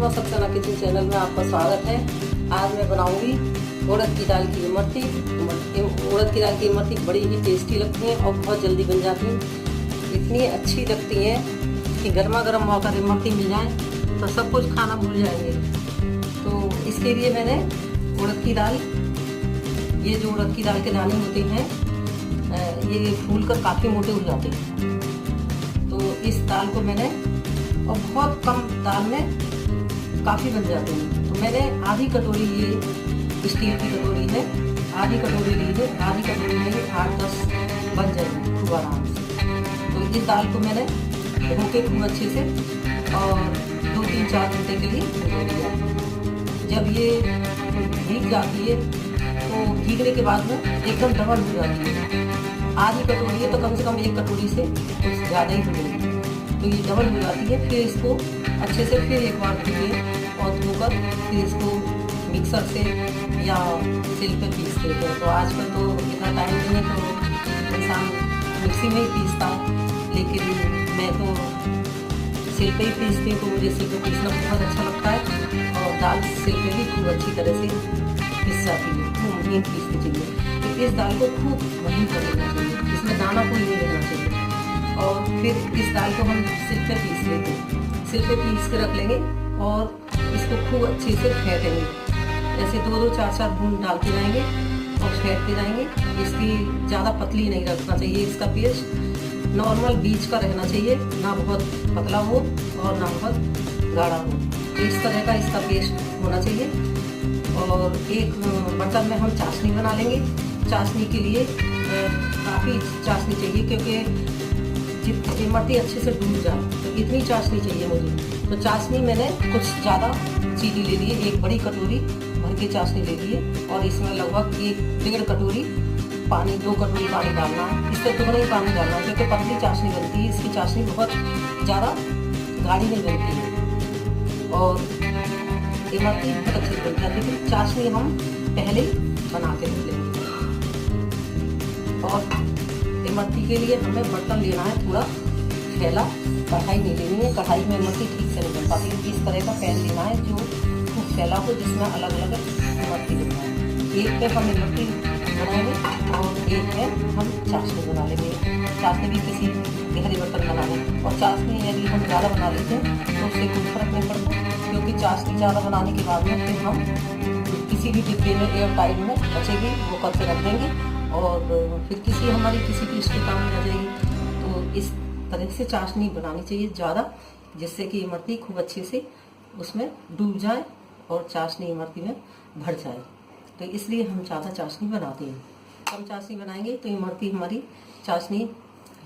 Sushma Saxena kitchen channel में आपका स्वागत है। आज मैं बनाऊंगी उड़द की दाल की इमरती। उड़द की दाल की इमरती बड़ी ही टेस्टी लगती हैं और बहुत जल्दी बन जाती हैं। इतनी अच्छी लगती हैं कि गर्मा गर्म मौका इमरती मिल जाए तो सब कुछ खाना भूल जाएंगे। तो इसके लिए मैंने उड़द की दाल, ये जो उड़द की दाल के दाने होते हैं ये फूल कर काफ़ी मोटे हो जाते हैं। तो इस दाल को मैंने, और बहुत कम दाल में काफ़ी बन जाते हैं, तो मैंने आधी कटोरी, ये स्टील की कटोरी है, आधी कटोरी ली है। आधी कटोरी में 8-10 बन जाएंगे खूब आराम से। तो इस दाल को मैंने धो के खूब अच्छे से और 2-3-4 घंटे के लिए भिगो दिया। जब ये भीग जाती है तो भीगने के बाद में एकदम डबल हो जाती है। आधी कटोरी है तो कम से कम 1 कटोरी से कुछ ज़्यादा ही भिगोगी, तो ये डबल हो जाती है। फिर इसको अच्छे से फिर एक बार धोइए और धोकर फिर इसको मिक्सर से या सिल पर पीस देते हैं। तो आजकल तो इतना टाइम नहीं है तो इंसान मिक्सी में ही पीसता है, लेकिन मैं तो सिल पे ही पीसती हूँ। तो मुझे सिल पे पीसना बहुत अच्छा लगता है और दाल सिल पे भी खूब अच्छी तरह से पिस जाती है। खूब महीन पीसनी चाहिए। तो इस दाल को खूब महीन कर लेना चाहिए, इसमें दाना कोई नहीं रहना चाहिए। और फिर इस दाल को हम सिल पे पीस लेते हैं, सिल पे पीस के रख लेंगे और इसको खूब अच्छे से फेंटेंगे। ऐसे 2-2, 4-4 बूंद डालते जाएंगे और फेंटते जाएंगे। इसकी ज़्यादा पतली नहीं रखना चाहिए, इसका पेस्ट नॉर्मल बीच का रहना चाहिए, ना बहुत पतला हो और ना बहुत गाढ़ा हो। तो इस तरह का इसका पेस्ट होना चाहिए। और एक बर्तन में हम चाशनी बना लेंगे। चाशनी के लिए काफ़ी चाशनी चाहिए, क्योंकि इमरती अच्छे से डूब जाए, तो इतनी चाशनी चाहिए मुझे। तो चाशनी मैंने कुछ ज़्यादा चीनी ले ली है, 1 बड़ी कटोरी भर के चाशनी ले ली है। और इसमें लगभग 1-1.5 कटोरी पानी, 2 कटोरी पानी डालना है। इससे थोड़ा ही पानी डालना है, क्योंकि पतली चाशनी बनती है, इसकी चाशनी बहुत ज़्यादा गाढ़ी नहीं बनती है और इमरती बहुत अच्छी बन जाती है। चाशनी हम पहले बना के रख लेंगे। और इमरती के लिए हमें बर्तन लेना है थोड़ा फैला, कढ़ाई नहीं लेनी है, कढ़ाई में इमरती ठीक से नहीं बन पाती है। इस तरह का पैन लेना है जो खूब फैला हो, जिसमें अलग अलग इमरती बनना है। एक पे हम इमरती बनाएंगे और एक में हम चाशनी बना लेंगे। चाशनी भी किसी गहरे बर्तन बना लें। और चाशनी यदि हम ज़्यादा बना लेते हैं तो उससे कोई फर्क नहीं पड़ता, क्योंकि चाशनी ज़्यादा बनाने के बाद में फिर हम किसी भी डिब्बे में एयर टाइट में बचेगी वो करके रख देंगे और फिर हमारी किसी भी इसके काम में आ जाएगी। तो इस तरह से चाशनी बनानी चाहिए ज़्यादा, जिससे कि इमरती खूब अच्छे से उसमें डूब जाए और चाशनी इमरती में भर जाए। तो इसलिए हम ज़्यादा चाशनी बनाते हैं। कम चाशनी बनाएंगे तो इमरती हमारी चाशनी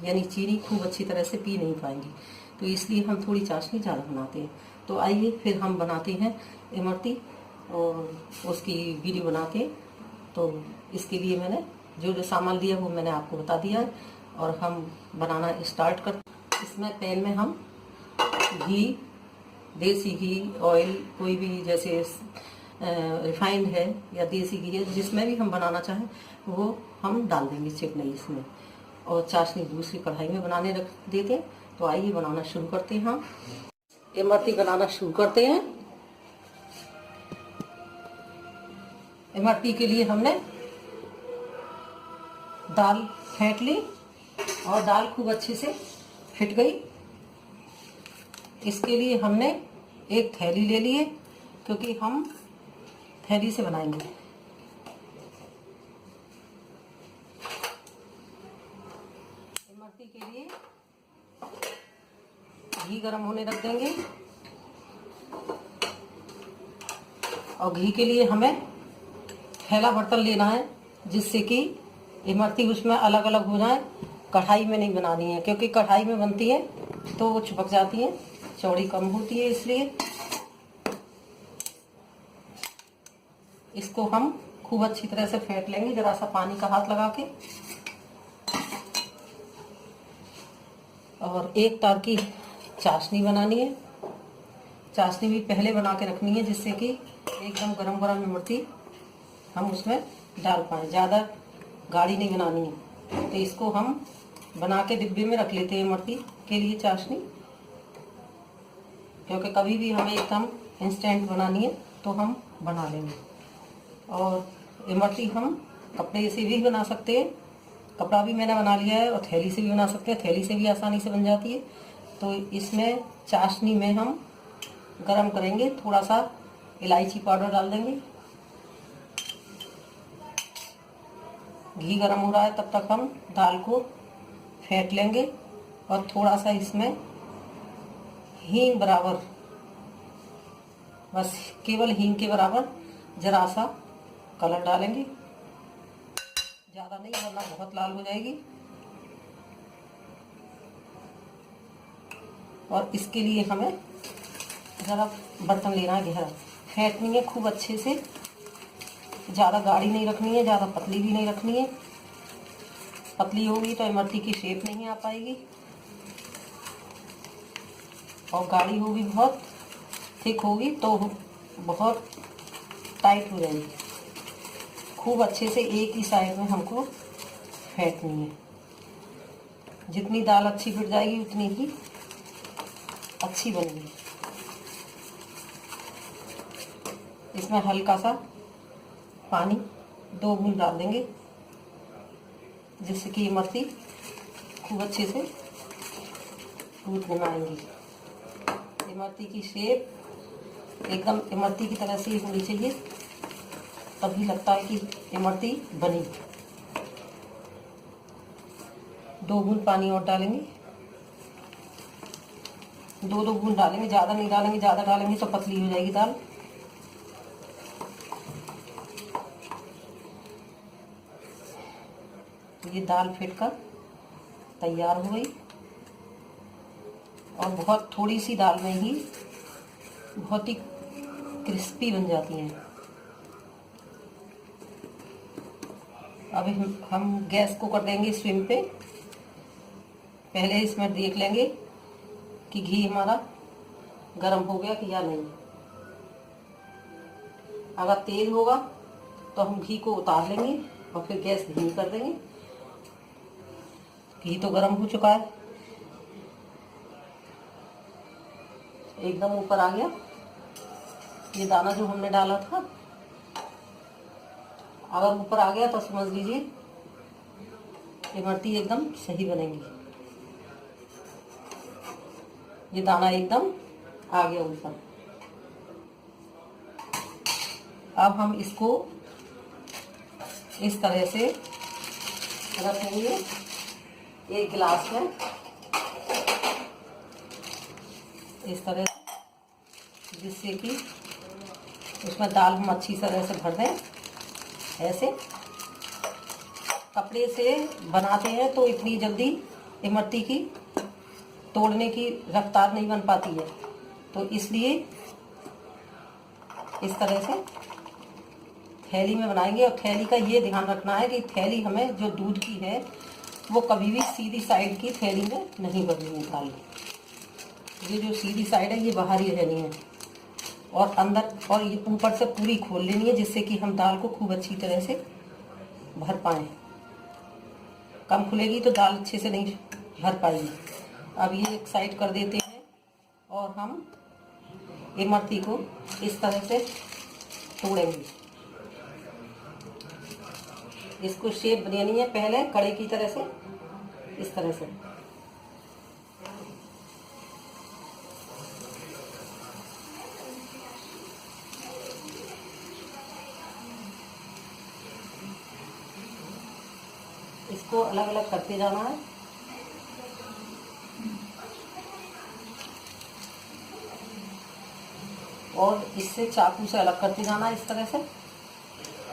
यानी चीनी खूब अच्छी तरह से पी नहीं पाएंगी, तो इसलिए हम थोड़ी चाशनी ज़्यादा बनाते हैं। तो आइए फिर हम बनाते हैं इमरती और उसकी वीडियो बनाते हैं। तो इसके लिए मैंने जो सामान लिया वो मैंने आपको बता दिया है और हम बनाना स्टार्ट करते। इसमें पैन में हम घी, देसी घी, ऑयल, कोई भी जैसे रिफाइंड है या देसी घी है, जिसमें भी हम बनाना चाहें वो हम डाल देंगे चिकनाई इसमें। और चाशनी दूसरी कढ़ाई में बनाने रख देते हैं। तो आइए बनाना शुरू करते हैं। हम इमरती बनाना शुरू करते हैं। इमरती के लिए हमने दाल फेंट ली और दाल खूब अच्छे से फिट गई। इसके लिए हमने एक थैली ले ली है, क्योंकि हम थैली से बनाएंगे। इमरती के लिए घी गरम होने रख देंगे और घी के लिए हमें फैला बर्तन लेना है, जिससे कि इमरती उसमें अलग अलग हो जाए। कढ़ाई में नहीं बनानी है, क्योंकि कढ़ाई में बनती है तो वो चिपक जाती है, चौड़ी कम होती है। इसलिए इसको हम खूब अच्छी तरह से फेंट लेंगे, जरा सा पानी का हाथ लगा के। और एक तार की चाशनी बनानी है। चाशनी भी पहले बना के रखनी है, जिससे कि एकदम गरम गरम इमरती हम उसमें डाल पाएँ। ज़्यादा गाढ़ी नहीं बनानी है। तो इसको हम बना के डिब्बे में रख लेते हैं इमरती के लिए चाशनी, क्योंकि कभी भी हमें एकदम इंस्टेंट बनानी है तो हम बना लेंगे। और इमरती हम कपड़े से भी बना सकते हैं, कपड़ा भी मैंने बना लिया है, और थैली से भी बना सकते हैं, थैली से भी आसानी से बन जाती है। तो इसमें चाशनी में हम गरम करेंगे, थोड़ा सा इलायची पाउडर डाल देंगे। घी गरम हो रहा है, तब तक हम दाल को फेंट लेंगे और थोड़ा सा इसमें हींग बराबर, बस केवल हींग के बराबर जरा सा कलर डालेंगे, ज़्यादा नहीं वरना बहुत लाल हो जाएगी। और इसके लिए हमें ज़रा बर्तन लेना है गहरा, फेंटनी है खूब अच्छे से, ज़्यादा गाढ़ी नहीं रखनी है, ज़्यादा पतली भी नहीं रखनी है। पतली होगी तो इमरती की शेप नहीं आ पाएगी, और गाढ़ी होगी बहुत थिक होगी तो बहुत टाइट हो जाएगी। खूब अच्छे से एक ही साइड में हमको फेंटनी है। जितनी दाल अच्छी फिट जाएगी उतनी ही अच्छी बनेगी। इसमें हल्का सा पानी 2 बूंद डाल देंगे, जिससे कि इमरती खूब अच्छे से टूट बनाएंगी। इमरती की शेप एकदम इमरती की तरह से होनी चाहिए, तभी लगता है कि इमरती बनी। 2 बूंद पानी और डालेंगे, 2 बूंद डालेंगे, ज़्यादा नहीं डालेंगे, ज़्यादा डालेंगे तो पतली हो जाएगी दाल। ये दाल फेंटकर तैयार हो गई, और बहुत थोड़ी सी दाल में ही बहुत ही क्रिस्पी बन जाती हैं। अभी हम गैस को कर देंगे स्विम पे। पहले इसमें देख लेंगे कि घी हमारा गर्म हो गया कि या नहीं। अगर तेज होगा तो हम घी को उतार लेंगे और फिर गैस धीमी कर देंगे। घी तो गर्म हो चुका है, एकदम ऊपर आ गया ये दाना जो हमने डाला था। अगर ऊपर आ गया तो समझ लीजिए इमरती एकदम सही बनेगी। ये दाना एकदम आ गया ऊपर। अब हम इसको इस तरह से रखेंगे एक गिलास में, इस तरह से, जिससे कि उसमें दाल हम अच्छी तरह से भर दें। ऐसे कपड़े से बनाते हैं तो इतनी जल्दी इमरती की तोड़ने की रफ्तार नहीं बन पाती है, तो इसलिए इस तरह से थैली में बनाएंगे। और थैली का ये ध्यान रखना है कि थैली हमें जो दूध की है वो कभी भी सीधी साइड की थैली में नहीं भरनी है दाल। ये जो सीधी साइड है ये बाहर ही रहनी है, और अंदर और ये ऊपर से पूरी खोल लेनी है, जिससे कि हम दाल को खूब अच्छी तरह से भर पाएँ। कम खुलेगी तो दाल अच्छे से नहीं भर पाएगी। अब ये एक साइड कर देते हैं और हम इमरती को इस तरह से तोड़ेंगे। इसको शेप देनी है पहले कड़े की तरह से, इस तरह से। इसको अलग अलग करते जाना है। और इससे चाकू से अलग करते जाना है इस तरह से,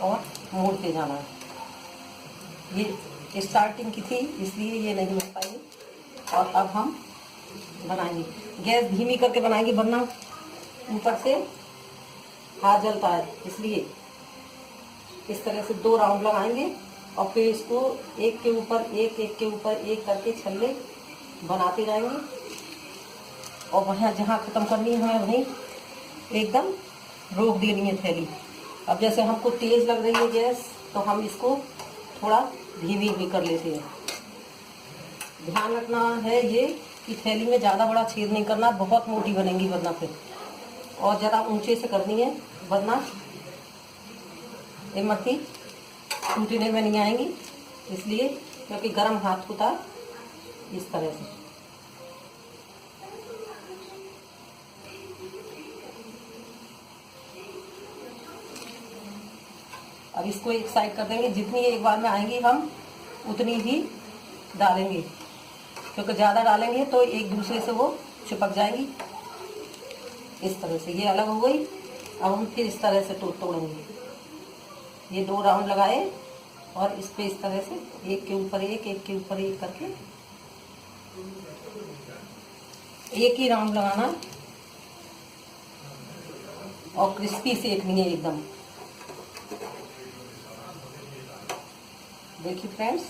और मोड़ते जाना है। ये स्टार्टिंग की थी इसलिए ये नहीं बन पाई, और अब हम बनाएंगे। गैस धीमी करके बनाएंगे वरना ऊपर से हाथ जलता है, इसलिए इस तरह से 2 राउंड लगाएंगे और फिर इसको एक के ऊपर एक, एक के ऊपर एक करके छल्ले बनाते जाएंगे। और वहाँ जहाँ ख़त्म करनी है हमें वहीं एकदम रोक देनी है थैली। अब जैसे हमको तेज़ लग रही है गैस तो हम इसको थोड़ा धीमी भी कर लेते हैं। ध्यान रखना है ये कि थैली में ज़्यादा बड़ा छेद नहीं करना, बहुत मोटी बनेंगी वरना फिर। और ज़रा ऊंचे से करनी है, वरना इमरती टूटने में नहीं आएंगी, इसलिए क्योंकि गर्म हाथ होता है। इस तरह से अब इसको एक साइड कर देंगे। जितनी एक बार में आएंगी हम उतनी ही डालेंगे, क्योंकि ज़्यादा डालेंगे तो एक दूसरे से वो चिपक जाएगी। इस तरह से ये अलग हो गई। अब हम फिर इस तरह से तोड़ेंगे। ये 2 राउंड लगाए और इस पे इस तरह से एक के ऊपर एक, एक के ऊपर एक करके एक ही राउंड लगाना और क्रिस्पी सेकनी है एकदम। देखिए फ्रेंड्स,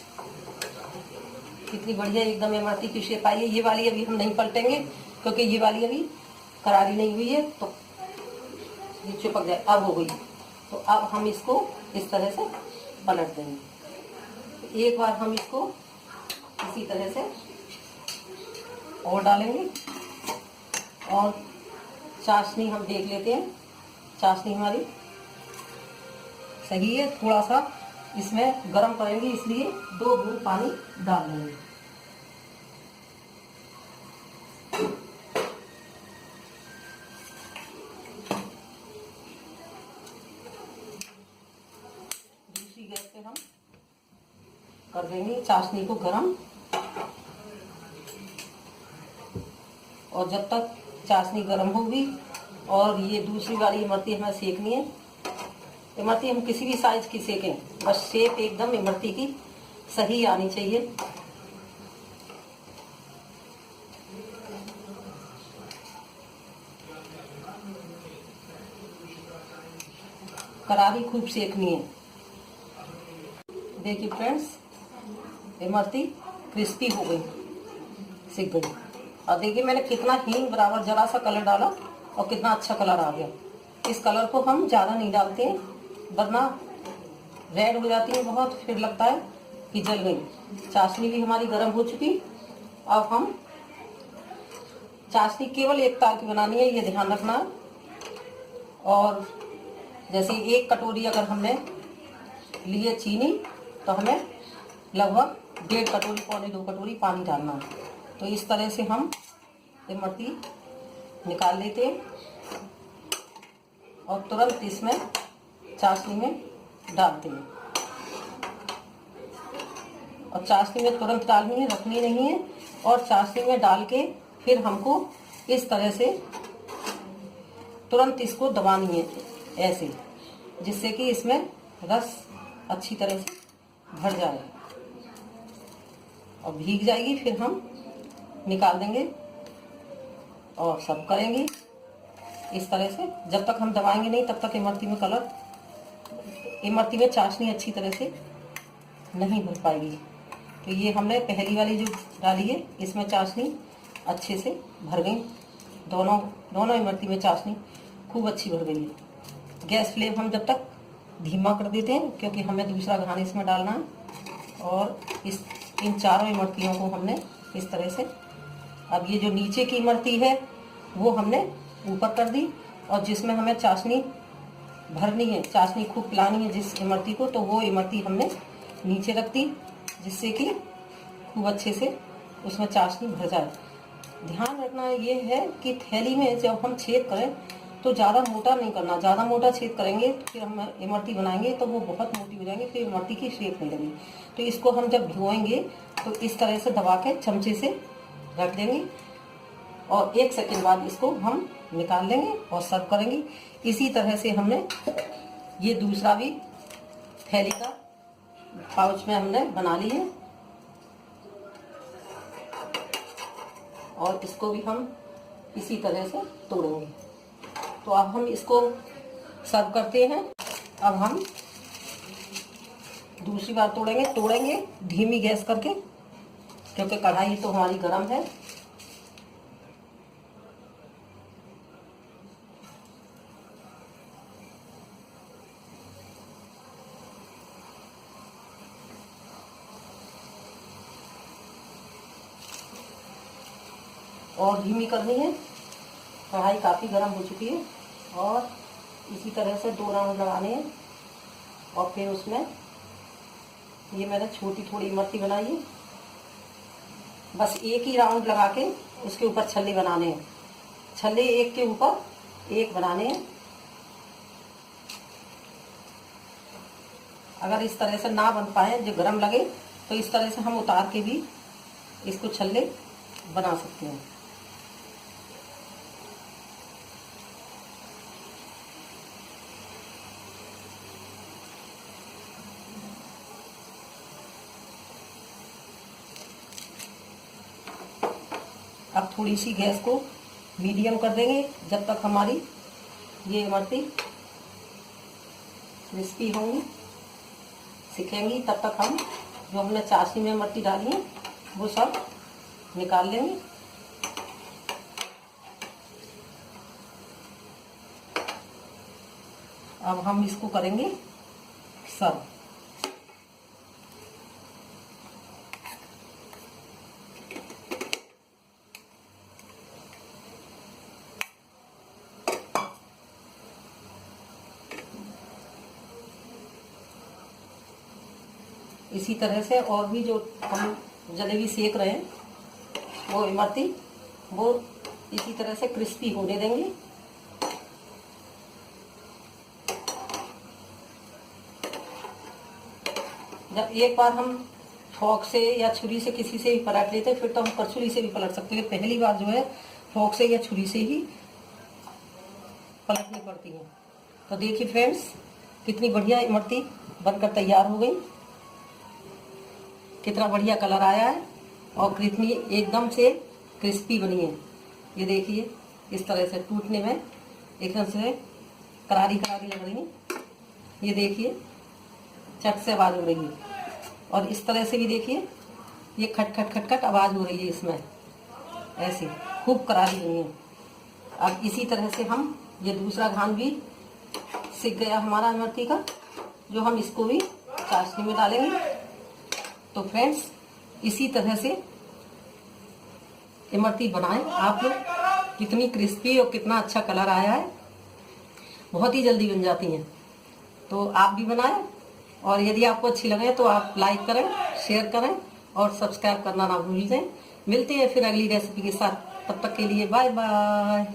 कितनी बढ़िया एकदम इमरती की शेप आई है। ये वाली अभी हम नहीं पलटेंगे, क्योंकि ये वाली अभी करारी नहीं हुई है, तो ये चिपक जाए। अब हो गई, तो अब हम इसको इस तरह से पलट देंगे। एक बार हम इसको इसी तरह से और डालेंगे और चाशनी हम देख लेते हैं। चाशनी हमारी सही है। थोड़ा सा इसमें गरम करेंगे, इसलिए 2 बूंद पानी डाल देंगे। दूसरी गैस पे हम कर देंगे चाशनी को गरम, और जब तक चाशनी गरम होगी और ये दूसरी वाली इमरती हमें सेकनी है। इमरती हम किसी भी साइज की सेकें, बस शेप एकदम इमरती की सही आनी चाहिए। करारी खूब सेकनी है। देखिए फ्रेंड्स, इमरती क्रिस्पी हो गई, सिक गई। और देखिए मैंने कितना हींग बराबर जरा सा कलर डाला और कितना अच्छा कलर आ गया। इस कलर को हम ज़्यादा नहीं डालते हैं, वरना रेड हो जाती है बहुत, फिर लगता है कि जल गई। चाशनी भी हमारी गर्म हो चुकी। अब हम चाशनी केवल एक तार की बनानी है, ये ध्यान रखना। और जैसे 1 कटोरी अगर हमने लिए चीनी, तो हमें लगभग 1.5 कटोरी, पौने 2 कटोरी पानी डालना है। तो इस तरह से हम इमरती निकाल लेते हैं और तुरंत इसमें चाशनी में डालते हैं। और चाशनी में तुरंत डालनी है, रखनी नहीं है। और चाशनी में डाल के फिर हमको इस तरह से तुरंत इसको दबानी है, ऐसे, जिससे कि इसमें रस अच्छी तरह से भर जाए और भीग जाएगी। फिर हम निकाल देंगे और सर्व करेंगे इस तरह से। जब तक हम दबाएंगे नहीं, तब तक इमरती में चाशनी अच्छी तरह से नहीं भर पाएगी। तो ये हमने पहली वाली जो डाली है, इसमें चाशनी अच्छे से भर गई। दोनों इमरती में चाशनी खूब अच्छी भर गई है। गैस फ्लेम हम जब तक धीमा कर देते हैं, क्योंकि हमें दूसरा घान इसमें डालना है। और इन चारों इमरतियों को हमने इस तरह से, अब ये जो नीचे की इमरती है वो हमने ऊपर कर दी, और जिसमें हमें चाशनी भरनी है, चाशनी खूब पिलानी है जिस इमरती को, तो वो इमरती हमने नीचे रख दी, जिससे कि खूब अच्छे से उसमें चाशनी भर जाए। ध्यान रखना ये है कि थैली में जब हम छेद करें तो ज़्यादा मोटा नहीं करना। ज़्यादा मोटा छेद करेंगे तो फिर हम इमरती बनाएंगे तो वो बहुत मोटी हो जाएंगी, फिर इमरती की शेप नहीं लगेगी। तो इसको हम जब भिगोएंगे तो इस तरह से दबा के चमचे से रख देंगे, और 1 सेकंड बाद इसको हम निकाल लेंगे और सर्व करेंगे। इसी तरह से हमने ये दूसरा भी थैली का पाउच में हमने बना ली है, और इसको भी हम इसी तरह से तोड़ेंगे। तो अब हम इसको सर्व करते हैं। अब हम दूसरी बार तोड़ेंगे धीमी गैस करके, क्योंकि कढ़ाई तो हमारी गर्म है। और धीमी करनी है, कढ़ाई काफ़ी गर्म हो चुकी है और इसी तरह से 2 राउंड लगाने हैं। और फिर उसमें ये मैंने छोटी थोड़ी इमरती बनाई है, बस एक ही राउंड लगा के उसके ऊपर छल्ले बनाने हैं। छल्ले एक के ऊपर एक बनाने हैं। अगर इस तरह से ना बन पाए, जो गरम लगे, तो इस तरह से हम उतार के भी इसको छल्ले बना सकते हैं। अब थोड़ी सी गैस को मीडियम कर देंगे, जब तक हमारी ये इमरती क्रिस्पी होंगी, सिकेंगी, तब तक हम जो हमने चाशनी में इमरती डाली है वो सब निकाल लेंगे। अब हम इसको करेंगे सर्व। इसी तरह से और भी जो हम जलेबी सेक रहे हैं वो इमरती वो इसी तरह से क्रिस्पी होने देंगे। जब एक बार हम फोक से या छुरी से किसी से भी पलट लेते हैं, फिर तो हम करछुली से भी पलट सकते हैं। पहली बार जो है फोक से या छुरी से ही पलटनी पड़ती है। तो देखिए फ्रेंड्स, कितनी बढ़िया इमरती बनकर तैयार हो गई, कितना बढ़िया कलर आया है और कितनी एकदम से क्रिस्पी बनी है। ये देखिए, इस तरह से टूटने में एकदम से करारी करारी लग रही है। ये देखिए, चट से आवाज़ हो रही है। और इस तरह से भी देखिए, ये खट खट खट खट आवाज़ हो रही है इसमें, ऐसे खूब करारी बनी है। अब इसी तरह से हम ये दूसरा घान भी सिक गया हमारा इमरती का, जो हम इसको भी चाशनी में डालेंगे। तो फ्रेंड्स, इसी तरह से इमरती बनाएं आप लोग। कितनी क्रिस्पी और कितना अच्छा कलर आया है, बहुत ही जल्दी बन जाती हैं। तो आप भी बनाएं, और यदि आपको अच्छी लगे तो आप लाइक करें, शेयर करें और सब्सक्राइब करना ना भूल जाएं। मिलते हैं फिर अगली रेसिपी के साथ, तब तक के लिए बाय बाय।